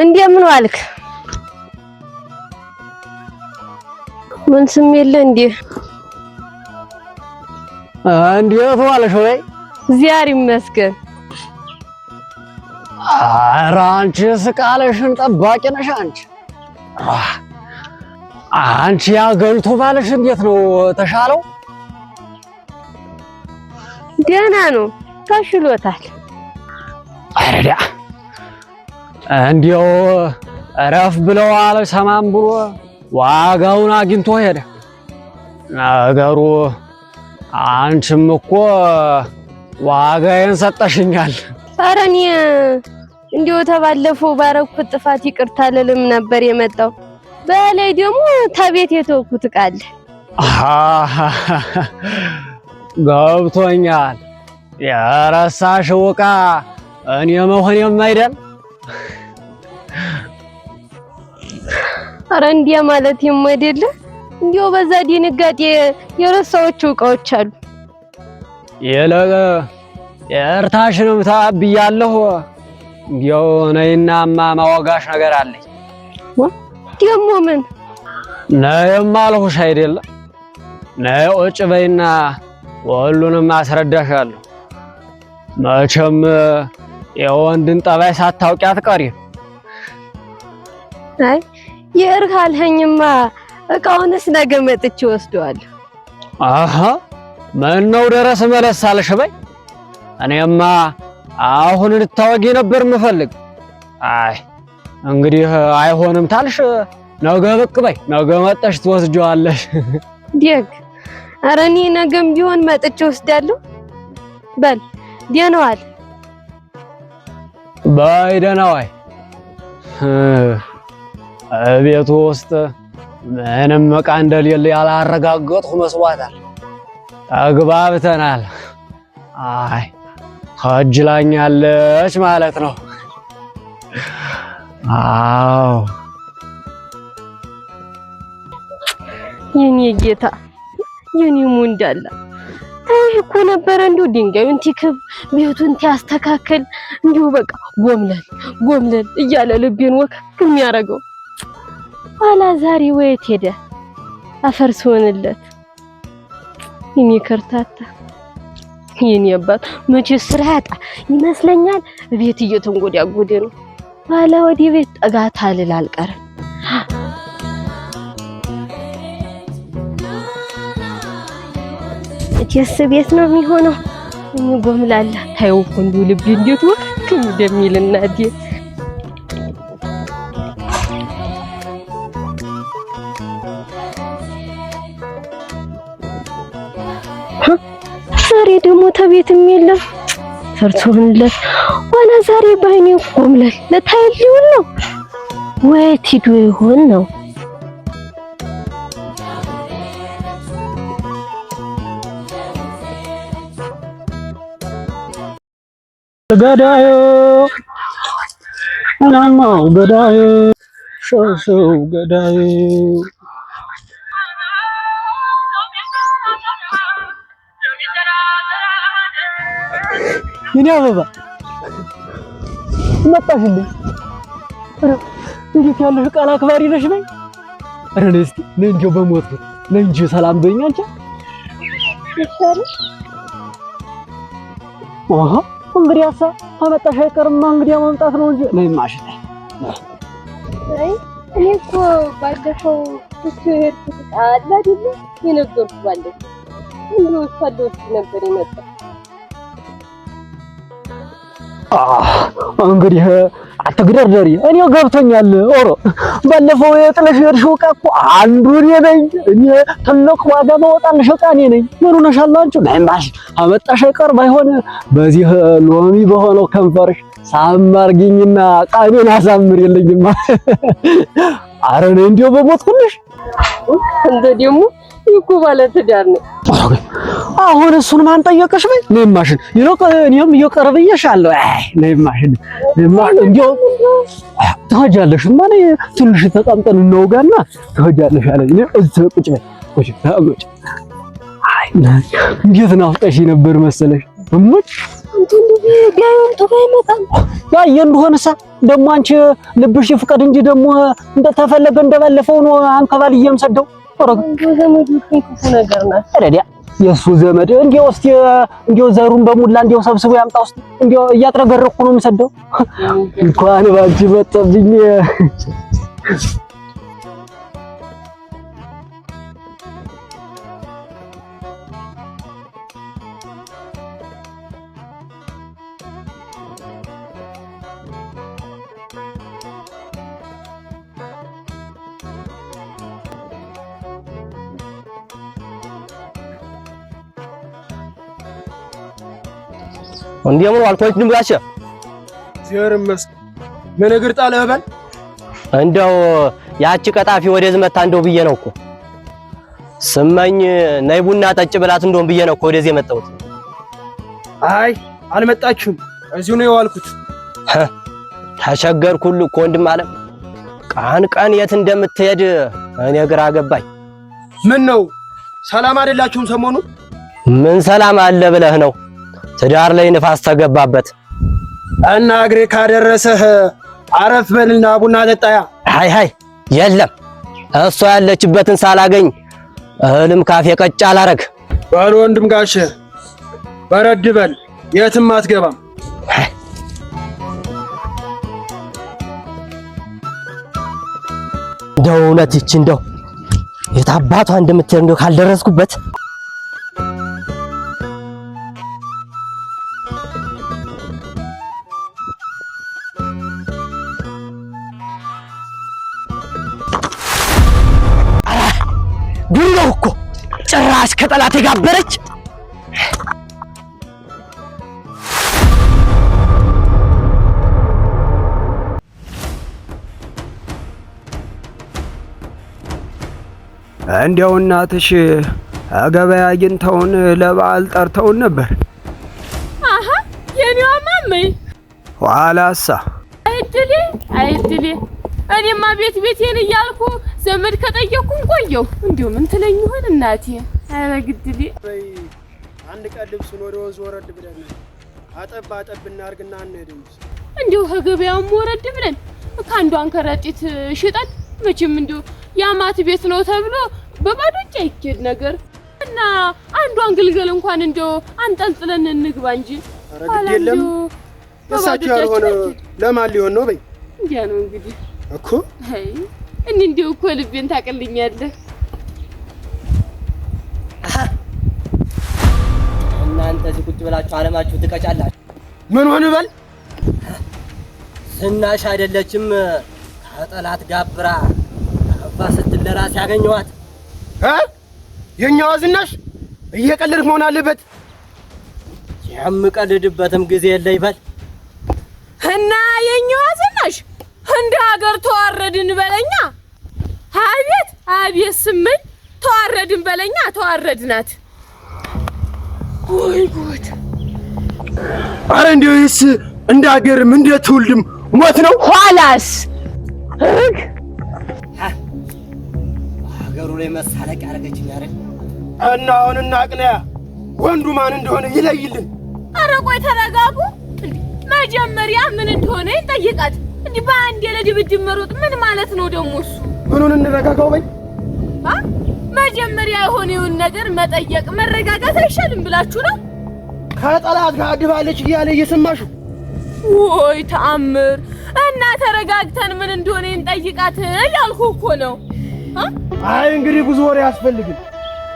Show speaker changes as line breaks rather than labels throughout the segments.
እንደምን ዋልክ? ምን ስም የለ እንዴ?
እንዴት ዋልሽ ወይ?
እግዚአብሔር ይመስገን።
ኧረ አንቺስ ቃልሽን ጠባቂ ነሽ አንቺ። አንቺ ያገልቱ ባልሽ እንዴት ነው ተሻለው?
ደህና ነው ተሽሎታል።
አረዳ እንዲያው እረፍ ብለው አልሰማም ብሎ ዋጋውን አግኝቶ ሄደ። ነገሩ አንቺም እኮ ዋጋዬን ሰጠሽኛል።
ኧረ እኔ እንዲያው ተባለፈው ባረኩት ጥፋት ይቅርታ ልልም ነበር የመጣው። በላይ ደግሞ ተቤት የተውኩት ቃል
ገብቶኛል። የረሳሽው ዕቃ እኔ መሆኔም አይደል?
ኧረ እንዲያ ማለት የማይደለ እንዲያው በዛ ድንጋጤ የረሳኋቸው ዕቃዎች አሉ።
የለቀ የእርታሽንም ታብያለሁ። እንዲያው ነይናማ ማወጋሽ ነገር አለኝ።
ደግሞ ምን
ነይማ አልሁሽ አይደለ? ነይ ቁጭ በይና ሁሉንም አስረዳሻለሁ። መቼም የወንድን ጠባይ ሳታውቂ አትቀሪም።
አይ የእርካልኸኝማ ዕቃውንስ ነገ መጥቼ ወስደዋለሁ።
አሃ ምነው ደረስ መለስ አልሽ በይ። እኔማ አሁን እንድታወጊ ነበር የምፈልግ። አይ እንግዲህ አይሆንም ታልሽ ነገ ብቅ በይ። ነገ መጣሽ ትወስጂዋለሽ።
ደግ ኧረ እኔ ነገም ቢሆን መጥቼ ወስዳለሁ። በል ደህና ዋል።
በይ ደህና ዋይ። ቤቱ ውስጥ ምንም ዕቃ እንደሌለ ያላረጋገጥኩ መስዋዕታል። ተግባብተናል። አይ ከጅላኛለች ማለት ነው። አዎ
የኔ ጌታ የኔ ሙንዳላ አይ እኮ ነበር እንደው ድንጋዩን ትክብ ቤቱን ያስተካክል እንደው በቃ ጎምለል እያለ ልቤን ወከክ የሚያረገው ኋላ ዛሬ ወየት ሄደ? አፈር ሲሆንለት የኔ ከርታታ የኔ አባት መቼ ስራ ያጣ ይመስለኛል። ቤት እየተንጎዳጎደ ነው። ኋላ ወዲህ ቤት ጠጋ ታልል አልቀርም። እቴስ ቤት ነው የሚሆነው። እኔ ጎምላላ ታየው እኮ እንደው ልቤ እንዴት ወከክ እንደሚል እናቴ። ዛሬ ደግሞ ተቤትም የለም ፈርሶንለት ዋና ዛሬ ባይኔ ጎምለል ለታይልው ነው ወይት ሂዶ ይሆን ነው?
ገዳዩ እናማው ገዳዩ ሾሾው ገዳዩ የኔ አበባ መጣሽልኝ። ኧረ እንዴት ያለሽ ቃል አክባሪ ነሽ በይ። ኧረ ነይ እስኪ ነይ እንጂ በሞትኩት ነይ እንጂ ሰላም በይኝ አንቺ። አሃ እንግዲህ አሳ አመጣሽ አይቀርማ እንግዲህ መምጣት ነው እንጂ ነይ ማሽ።
አይ እኔ እኮ ባለፈው ሄድኩት ቃል አይደል የነገርኩት ባለፈው እንደው ሰዶት ነበር የመጣው።
እንግዲህ አትግደርደሪ። እኔ ገብቶኛል። ኦሮ ባለፈው የጥለሽ የርሽው ዕቃ እኮ አንዱ እኔ ነኝ። እኔ ትልቅ ዋጋ ማወጣልሽ ዕቃ እኔ ነኝ። ምን ሆነሻል አንቺ? ነይ ማሽ አመጣሽ አይቀር ባይሆን በዚህ ሎሚ በሆነው ከንፈርሽ ሳማርጊኝና ቃቤን አሳምሪልኝማ። ኧረ ነይ እንዲያው በሞትኩልሽ።
እንደ ደግሞ ይኩ ማለት ዳር ነው።
አሁን እሱን ማን ጠየቀሽ? በይ ነይ ማሽን ይልቅ እኔም እየቀረብየሻለሁ። አይ ነይ ማሽን እንዲያው ትሄጃለሽ። ማን ትንሽ ተቀምጠን እንወጋና ትሄጃለሽ አለኝ። እኔ እዚህ ቁጭ በይ ቁጭ ታውጭ። አይ እንዴት ናፍቀሽ ነበር መሰለሽ እሙት እንዴ ቢያዩን ተባይ መጣ ያ እንደሆነሳ ደግሞ አንቺ ልብሽ ይፍቀድ እንጂ ደግሞ እንደተፈለገ እንደባለፈው ነው አንከባልዬ የምሰደው።
ዘመድ ክፉ ነገር ናት።
ረዲያ የሱ ዘመድ እንዴው እስቲ እንዴው ዘሩን በሙላ እንዴው ሰብስቦ ያምጣ ውስጥ እንዴው እያጥረገረኩ ነው የምሰደው። እንኳን ባንቺ መጣብኝ።
እንዴም ነው አልኮች ድምጋቸ
ሲርምስ ምን እግር ጣለህ በል
እንደው ያቺ ቀጣፊ ወደዚህ መታ እንደው ብዬ ነው እኮ ስመኝ ነይ ቡና ጠጭ ብላት እንደውም ብዬ ነው እኮ ወደዚህ የመጣሁት።
አይ አልመጣችሁም፣ እዚሁ ነው የዋልኩት።
ተቸገርኩል እኮ ወንድም አለም ቀን ቀን የት እንደምትሄድ እኔ ግራ ገባኝ።
ምን ነው ሰላም አይደላችሁም ሰሞኑን?
ምን ሰላም አለ ብለህ ነው? ትዳር ላይ ንፋስ ተገባበት
እና እግሬ ካደረሰህ አረፍ በልና ቡና ጠጣያ።
ሃይ ሃይ የለም እሷ ያለችበትን ሳላገኝ እህልም ካፌ ቀጭ አላረግ።
በል ወንድም ጋሼ በረድ በል፣ የትም አትገባም።
እንደው እውነት ይቺ እንደው የታባቷ እንደምትሄድ እንደው ካልደረስኩበት ዱሮ እኮ ጭራሽ ከጠላት የጋበረች።
እንዲያው እናትሽ ገበያ አግኝተውን ለበዓል ጠርተውን ነበር።
አሃ የኔዋ ማሜ
ኋላሳ
አይድሌ እኔማ ቤቴን እያልኩ ዘመድ ከጠየቅኩኝ ቆየሁ። እንዲሁ ምን ትለኝ ይሆን እናቴ? ኧረ ግድሌ
አንድ ቀን ልብሱን ወደ ወንዝ ወረድ ብለን አጠብ እናርግና እንሄድም።
እንዲሁ ከገበያውም ወረድ ብለን ከአንዷን ከረጢት ሽጠን መቼም እንዲሁ ያማት ቤት ነው ተብሎ በባዶ እጅ አይኬድ ነገር እና አንዷን ግልገል እንኳን እንዲሁ አንጠልጥለን እንግባ እንጂ።
ኧረ ግድ የለም እሳቸው ያልሆነ ለማን ሊሆን ነው በይ።
እንዲያ ነው እንግዲህ
እኮ
አይ እንዲሁ እኮ ልቤን ታቀልኛለህ።
እናንተ እዚህ ቁጭ ብላችሁ አለማችሁ ትቀጫላችሁ።
ምን ሆነ በል
ዝናሽ አይደለችም ከጠላት ጋብራ አባ ስትል ለራስ ያገኘዋት
የኛዋ ዝናሽ እየቀለድክ መሆን አለበት።
የምቀልድበትም ጊዜ የለ ይበል
እና የኛዋ ዝናሽ እንደ ሀገር ተዋረድን በለኛ። አቤት ስምን ተዋረድን በለኛ። ተዋረድናት ወይ ጉድ!
አረ እንዴስ እንደ ሀገርም እንደ ትውልድም ሞት ነው።
ኋላስ
ሀገሩ ላይ መሳለቅ ያደረገችኝ አይደል?
እና አሁን እናቅነያ ወንዱ ማን እንደሆነ ይለይልን።
አረ ቆይ ተረጋጉ። መጀመሪያ ምን እንደሆነ ይጠይቃት። እንዲህ በአንድ ለድብድብ መሮጥ ምን ማለት ነው ደግሞ? እሱ
ምኑን እንረጋጋው በይ።
መጀመሪያ የሆነውን ነገር መጠየቅ መረጋጋት አይሻልም ብላችሁ ነው?
ከጠላት ጋር አድባለች እያለ እየሰማሹ
ወይ ተአምር! እና ተረጋግተን ምን እንደሆነ እንጠይቃት ያልኩ እኮ ነው።
አይ እንግዲህ ብዙ ወሬ ያስፈልግም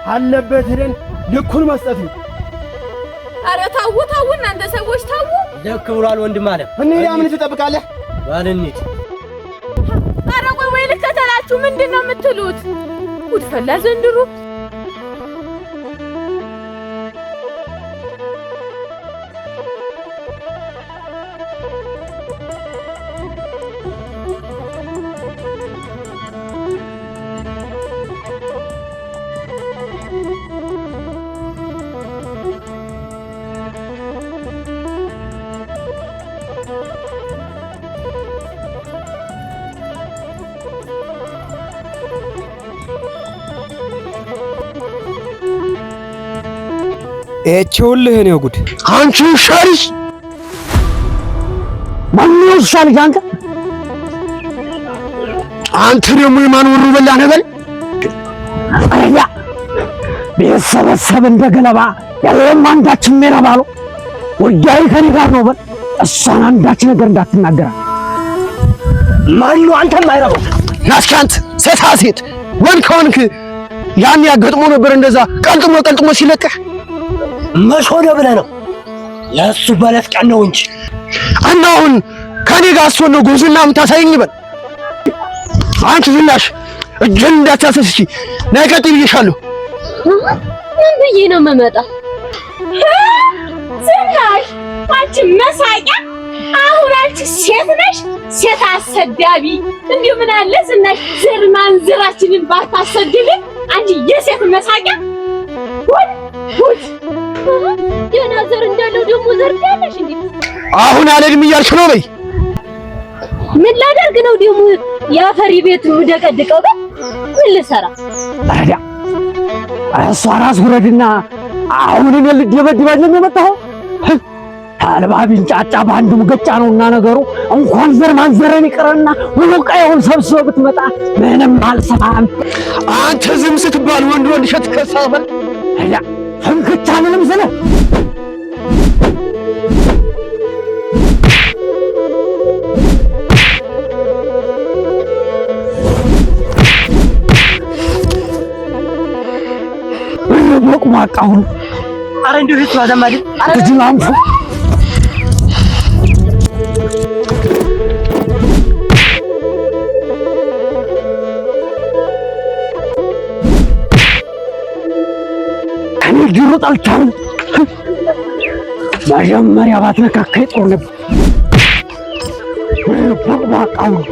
አለበት ሄደን ልኩን መስጠት ነው።
አረ ታው እናንተ ሰዎች ታው።
ልክ ብሏል ወንድም አለ።
እንዴ ምን ትጠብቃለህ?
ባልንት
አረ ወይ ልከተላችሁ ምንድነው የምትሉት? ጉድ ፈላ ዘንድሮ።
እቺውልህ ነው ጉድ።
አንቺ ሻሪሽ ማነው እሷ ልጅ
አንተ ደግሞ የማን ወሩ በላ ነበር?
አያ ቤተሰብ እንደገለባ ያለም አንዳችን የሚረባለው ወያይ ከኔ ጋር ነው በል። እሷን አንዳች ነገር እንዳትናገራ።
ማን ነው አንተ ማይረባው? ናስካንት ሴት ወንድ ከሆንክ ያን ያገጥሞ ነበር እንደዛ ቀልጥሞ ሲለቅህ መች ሆነ ብለህ ነው? ለእሱ በለት ቀን ነው እንጂ እና አሁን ከኔ ጋር አስወን ነው ጉዝና የምታሳየኝ በል። አንቺ ዝናሽ እጅን እንዳታሰስቺ ነገጥ ይልሻለሁ።
ምን ብዬ ነው የምመጣ?
ዝናሽ አንቺ መሳቂያ! አሁን አንቺ ሴት ነሽ፣ ሴት አሰዳቢ! እንዲሁ ምን አለ ዝናሽ ዘር ማንዘራችንን ባታሰድልን አንቺ የሴት መሳቂያ! ወድ
ገና ዘር እንዳለው ደግሞ ዘር ያለሽ እንዴ?
አሁን አለድም እያልሽ ነው በይ።
ምን ላደርግ ነው ደግሞ የአፈሪ ቤት ምደቀድቀው? ምን ልሰራ?
ታዲያ እሷ ራስ ውረድና አሁን እኔ ልደበድበኝ ነው የመጣኸው? ታልባ ቢንጫጫ በአንዱ ሙገጫ ነውና ነገሩ። እንኳን ዘር ማንዘረን ይቀርና ሁሉ ቀየውን ሰብስበው ብትመጣ ምንም አልሰማም።
አንተ ዝም ስትባል ወንድ ሸት ከሳበል
ታዲያ ፍንክቻለንም ስለ ቋቃውን
አረ እንዴ ህት ባዘማዲ
አትጅላምፉ ከኔ ጅሩ ጣልቻል መጀመሪያ ባትነካከይ ጥሩ ነበር። ቋቃውን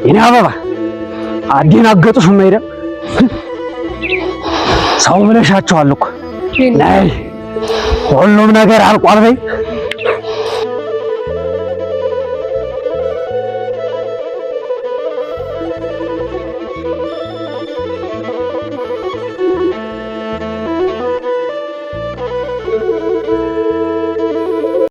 የኔ አበባ አደናገጡሽ ማይደ ሰው ብለሻቸዋል እኮ ናይ ሁሉም ነገር አልቋል በይ።